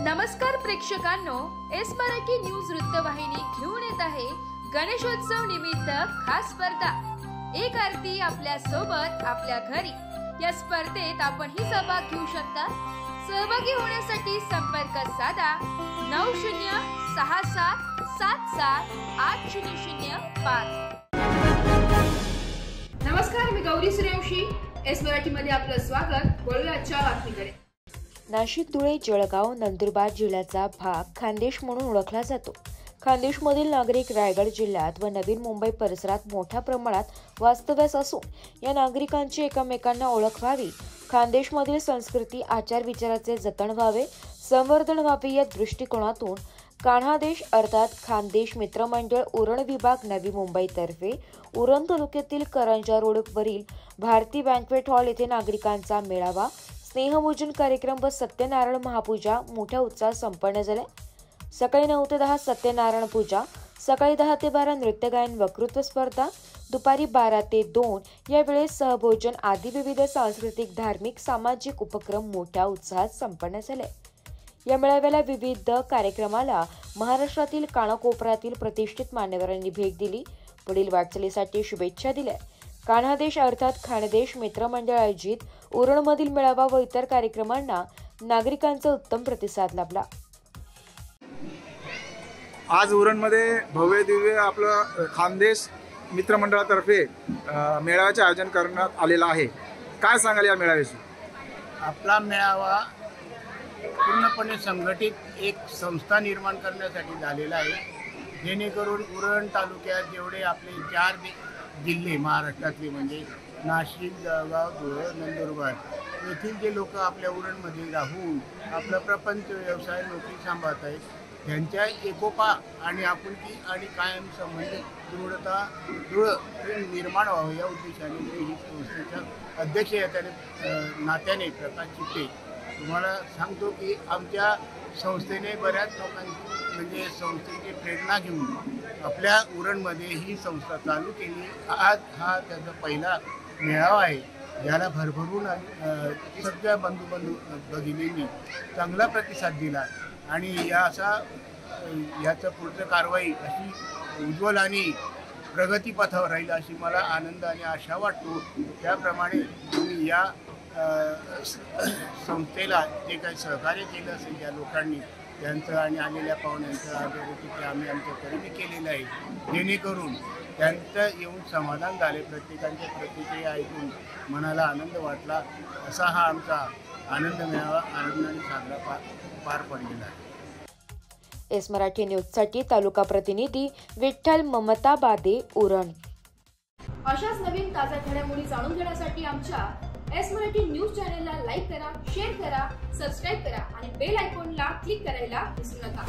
नमस्कार प्रेक्षकांनो, S Marathi news वृत्तवाहिनी घेऊन येत आहे गणेशोत्सव निमित्त खास स्पर्धा एक आरती आपल्या सोबत आपल्या घरी। या स्पर्धेत आपण ही सहभाग घेऊ शकता। सहभागी होण्यासाठी संपर्क साधा 9067778005। नमस्कार, मी गौरी सूर्यवंशी, एस मराठी मध्ये आपलं स्वागत। वळूया आजच्या बातमीकडे। नाशिक, धुळे, जळगाव, नंदुरबार जिल्ह्याचा भाग खान्देश म्हणून ओळखला जातो। खान्देशमधील नागरिक रायगड जिल्ह्यात व नवीन मुंबई परिसरात मोठ्या प्रमाणात वास्तव्यास असून या नागरिकांची एकमेकांना ओळख व्हावी, खान्देशमधील संस्कृती आचार विचाराचे जतन व्हावे, संवर्धन व्हावे या दृष्टिकोनातून कान्हादेश अर्थात खान्देश मित्रमंडळ उरण विभाग नवी मुंबई तर्फे उरण तालुक्यातील करंजा रोड वरील भारती बँक्वेट हॉल येथे नागरिकांचा मेळावा, स्नेहभोजन कार्यक्रम व सत्यनारायण महापूजा मोठ्या उत्साहात संपन्न झाले। सकाळी 9 ते 10 सत्यनारायण पूजा, सकाळी 10 ते 12 नृत्य गायन वक्तृत्व स्पर्धा, दुपारी 12 ते 2 या वेळेस सहभोजन आदी विविध सांस्कृतिक धार्मिक सामाजिक उपक्रम मोठ्या उत्साहात संपन्न झाले। या मेळाव्याला विविध कार्यक्रमाला महाराष्ट्रातील कानाकोपऱ्यातील प्रतिष्ठित मान्यवरांनी भेट दिली, पुढील वाटचालीसाठी शुभेच्छा दिल्या। कान्हादेश अर्थात खानदेश मित्रमंडळ आयोजित उरणमधील मेळावा व इतर कार्यक्रमांना नागरिकांचा उत्तम प्रतिसाद लाभला। आज उरणमध्ये भव्य दिव्य आपलं खानदेश मित्रमंडळातर्फे मेळाव्याचे आयोजन करण्यात आलेलं आहे। काय सांगाल या मेळाव्याविषयी? आपला मेळावा पूर्णपणे संघटित एक संस्था निर्माण करण्यासाठी झालेला आहे, जेणेकरून उरण तालुक्यात जेवढे आपले 4 जिल्हे महाराष्ट्रातले म्हणजे नाशिक, जळगाव, धुळे, नंदुरबार येथील जे लोक आपल्या उरणमध्ये राहून आपला प्रपंच व्यवसाय नोकरी सांभाळत आहेत, त्यांच्या एकोपा आणि आपुलकी आणि कायम संबंध दृढता निर्माण व्हावं या उद्देशाने मी ही संस्थेच्या अध्यक्ष या नात्याने प्रकाश चित्ते तुम्हाला सांगतो की आमच्या संस्थेने बऱ्याच लोकांची म्हणजे संस्थेची प्रेरणा घेऊन आपल्या उरणमध्ये ही संस्था चालू केली। आज हा त्याचा पहिला मेळावा आहे, ज्याला भरभरून सगळ्या बंधू भगिनींनी चांगला प्रतिसाद दिला आणि याचं पुढचं कारवाई अशी उज्ज्वल आणि प्रगतीपथावर राहील अशी मला आनंद आणि आशा वाटतो। त्याप्रमाणे तुम्ही या संस्थेला जे काही सहकार्य केलं असेल त्या लोकांनी त्यांचं आणि आलेल्या पाहुण्यांचं आदरातिथ्य आम्ही आमच्या परीने केलेलं आहे, जेणेकरून त्यांचं येऊन समाधान झाले। प्रत्येकांच्या प्रतिक्रिया ऐकून मनाला आनंद वाटला। असा हा आमचा आनंद मेळावा आनंदाने साजरा पार पडलेला आहे। एस मराठी न्यूजसाठी तालुका प्रतिनिधी विठ्ठल ममता बादे, उरण। अशाच नवीन ताज्या घडामोडी जाणून घेण्यासाठी आमच्या एस मराठी न्यूज चॅनलला लाईक करा, शेअर करा, सबस्क्राईब करा आणि बेल आयकॉनला क्लिक करायला विसरू नका।